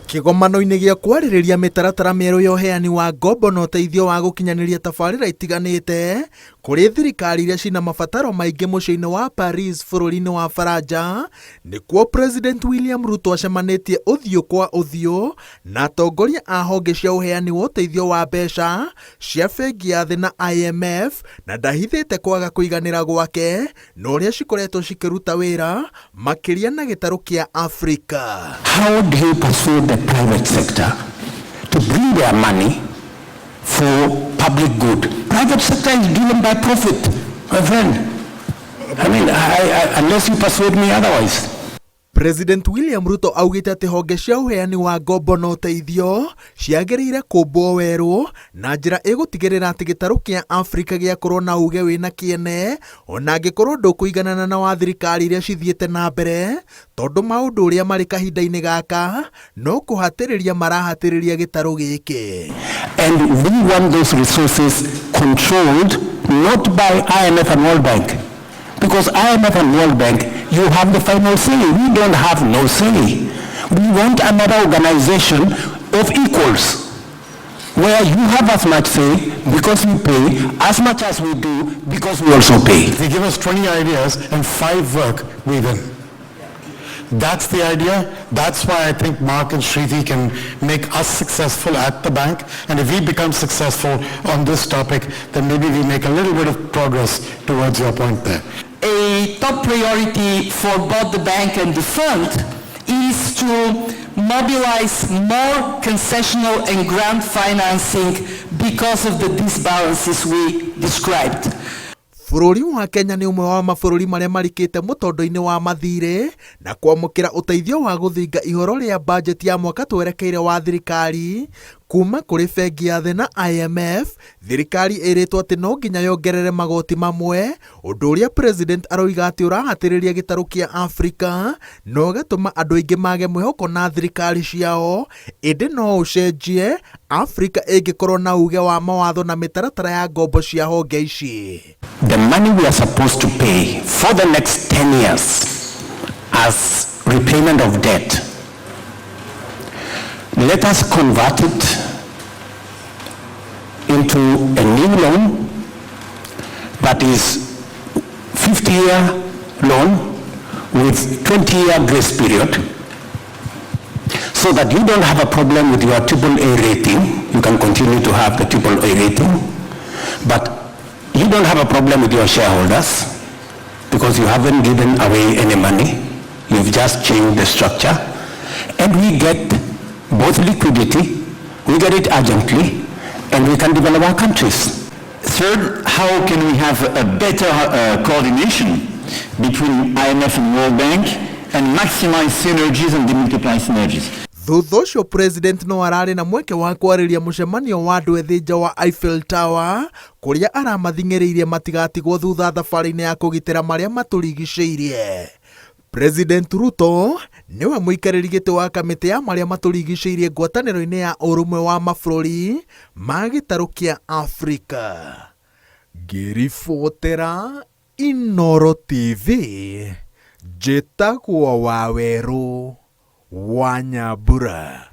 kĩgomano-inĩ gĩa kũarĩrĩria mĩtaratara mĩerũ ya ũheyani wa ngombo na ũteithio wa gũkinyanĩria tabarĩra itiganĩte kũrĩ thirikari iria cina mabataro maingĩ mũciĩ-inĩ wa Paris bũrũri-inĩ wa Faranja, nĩkuo President William Ruto acemanĩtie ũthiũ kwa ũthiũ na atongoria a honge cia ũheyani wa ũteithio wa mbeca cia bengi ya thĩ na IMF, na ndahithĩte kwaga kũiganĩra gwake na ũrĩa cikoretwo cikĩruta wĩra makĩria na gĩtarũ kĩa Afrika. How do you persuade the private sector to bring their money for public good? Private sector is driven by profit, my friend. I mean, unless you persuade me otherwise. President William Ruto augĩte atĩ honge cia ũheyani wa ngombo na ũteithio ciagĩrĩire kũmbwo werũ na njĩra ĩgũtigĩrĩra atĩ gĩtarũ kĩa Afrika gĩakorwo na uge wĩna kĩene, ona angĩkorwo ndũkũiganana na wa thirikari iria cithiĩte na mbere, tondũ maũndũ ũrĩa marĩ kahinda-inĩ gaka no kũhatĩrĩria marahatĩrĩria gĩtarũ gĩkĩ. And we want those resources controlled not by IMF and World Bank. Because IMF and World Bank, you have the final say. We don't have no say. We want another organization of equals, where you have as much say because you pay, as much as we do because we also pay. If you give us 20 ideas and 5 work, we win. That's the idea. That's why I think Mark and Shruti can make us successful at the bank. And if we become successful on this topic, then maybe we make a little bit of progress towards your point there. A top priority for both the bank and the fund is to mobilize more concessional and grant financing because of the disbalances we described. Bũrũri wa Kenya nĩ ũmwe wa mabũrũri marĩa marikĩte mũtondo-inĩ wa mathirĩ na kwamũkĩra ũteithio wa gũthinga ihoro rĩa budget ya mwaka twerekeire wa thirikari kuma kũrĩ bengi ya thĩ na IMF. Thirikari ĩrĩtwo atĩ no nginya yongerere magoti mamwe, ũndũ ũrĩa president aroiga atĩ ũrahatĩrĩria gĩtarũ kĩa Afrika na ũgatũma andũ aingĩ mage mwĩhoko na thirikari ciao. Ĩndĩ no ũcenjie Afrika ĩngĩkorwo na uge wa mawatho na mĩtaratara ya ngombo cia honge ici. The money we are supposed to pay for the next 10 years as repayment of debt, let us convert it into a new loan that is 50-year loan with 20-year grace period, so that you don't have a problem with your AAA rating. You can continue to have the AAA rating, but you don't have a problem with your shareholders because you haven't given away any money. You've just changed the structure, and we get both liquidity, we get it urgently, and we can develop our countries. Third, how can we have a better coordination between IMF and World Bank and maximize synergies and demultiply synergies? Thutha ũcio president no ararĩ na mweke wa kwarĩria mũcemanio wa andũ ethĩ nja wa Eiffel Tower, kũrĩa aramathing'ĩrĩirie matigatigwo thutha thabarĩ-inĩ ya kũgitĩra marĩa matũrigicĩirie. President Ruto niwe mũikarĩri gĩtĩ wa kamĩtĩ ya marĩa matũrigicĩirie ngwatanĩro-inĩ ya ũrũmwe wa mabũrũri ma gĩtarũ kĩa Afrika. Ngĩribotera Inooro TV, njĩtagwo Wawerũ wa Nyambura.